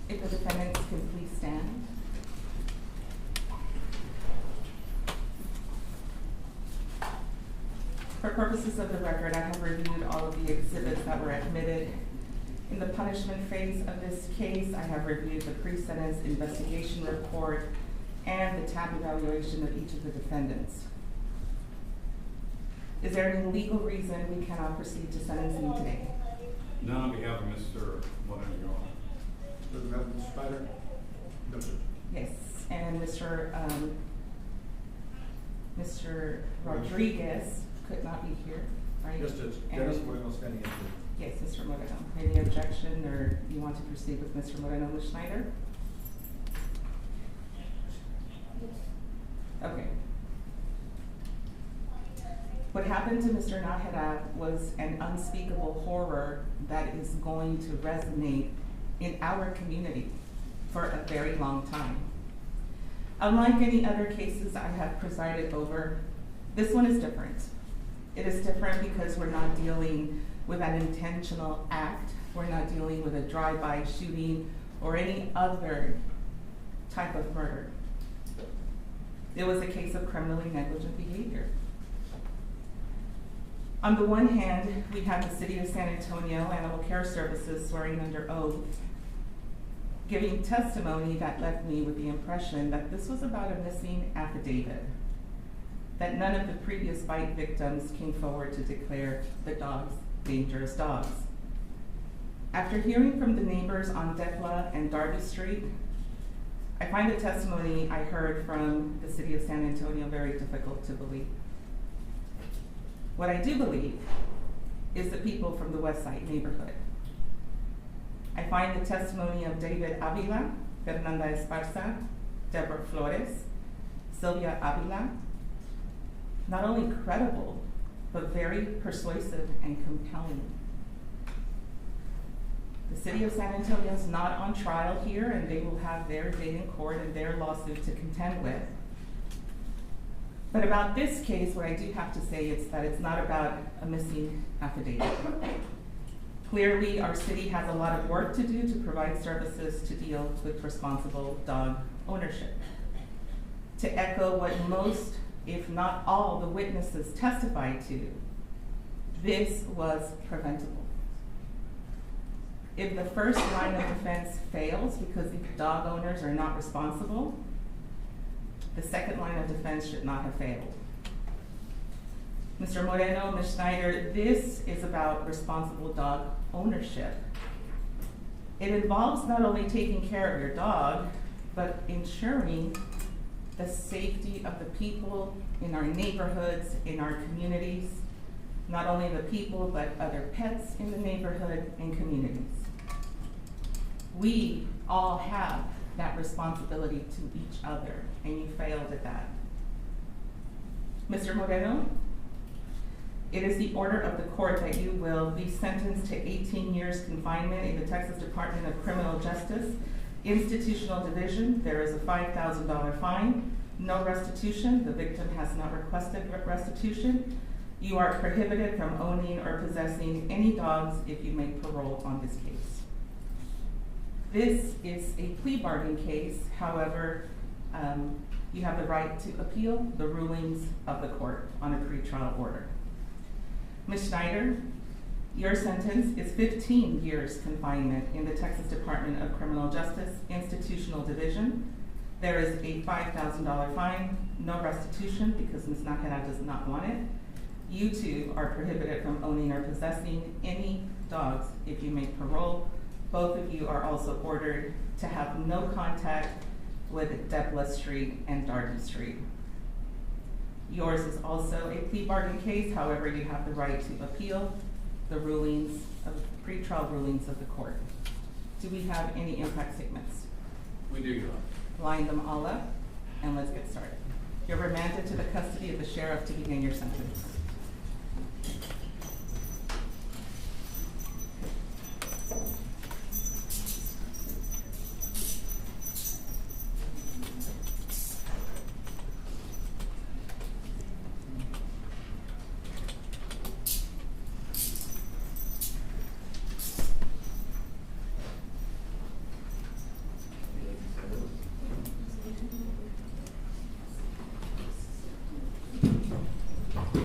If the defendants can please stand. For purposes of the record, I have reviewed all of the exhibits that were admitted. In the punishment phase of this case, I have reviewed the pre-sentence investigation report and the TAP evaluation of each of the defendants. Is there any legal reason we cannot proceed to sentencing today? None on behalf of Mr. Moreno, Your Honor. Does it have Mr. Schneider? No, sir. Yes, and Mr. Rodriguez could not be here, right? Yes, Judge. And- Dennis Moreno standing in. Yes, Mr. Moreno. Any objection, or you want to proceed with Mr. Moreno with Schneider? Okay. What happened to Mr. Nahera was an unspeakable horror that is going to resonate in our community for a very long time. Unlike any other cases I have presided over, this one is different. It is different because we're not dealing with an intentional act. We're not dealing with a drive-by shooting or any other type of murder. It was a case of criminally negligent behavior. On the one hand, we have the City of San Antonio Animal Care Services swearing under oath, giving testimony that left me with the impression that this was about a missing affidavit, that none of the previous bite victims came forward to declare the dogs dangerous dogs. After hearing from the neighbors on Decla and Darby Street, I find the testimony I heard from the City of San Antonio very difficult to believe. What I do believe is the people from the West Side neighborhood. I find the testimony of David Avila, Fernanda Esparza, Deborah Flores, Sylvia Avila, not only credible, but very persuasive and compelling. The City of San Antonio is not on trial here, and they will have their day in court and their lawsuit to contend with. But about this case, what I do have to say is that it's not about a missing affidavit. Clearly, our city has a lot of work to do to provide services to deal with responsible dog ownership. To echo what most, if not all, the witnesses testified to, this was preventable. If the first line of defense fails because the dog owners are not responsible, the second line of defense should not have failed. Mr. Moreno, Ms. Schneider, this is about responsible dog ownership. It involves not only taking care of your dog, but ensuring the safety of the people in our neighborhoods, in our communities, not only the people, but other pets in the neighborhood and communities. We all have that responsibility to each other, and you failed at that. Mr. Moreno, it is the order of the court that you will be sentenced to 18 years confinement in the Texas Department of Criminal Justice, Institutional Division. There is a $5,000 fine, no restitution. The victim has not requested restitution. You are prohibited from owning or possessing any dogs if you make parole on this case. This is a plea bargain case. However, you have the right to appeal the rulings of the court on a pretrial order. Ms. Schneider, your sentence is 15 years confinement in the Texas Department of Criminal Justice, Institutional Division. There is a $5,000 fine, no restitution because Ms. Nakara does not want it. You too are prohibited from owning or possessing any dogs if you make parole. Both of you are also ordered to have no contact with Decla Street and Darby Street. Yours is also a plea bargain case. However, you have the right to appeal the rulings of pretrial rulings of the court. Do we have any impact statements? We do, Your Honor. Line them all up, and let's get started. You're remanded to the custody of the sheriff to begin your sentence.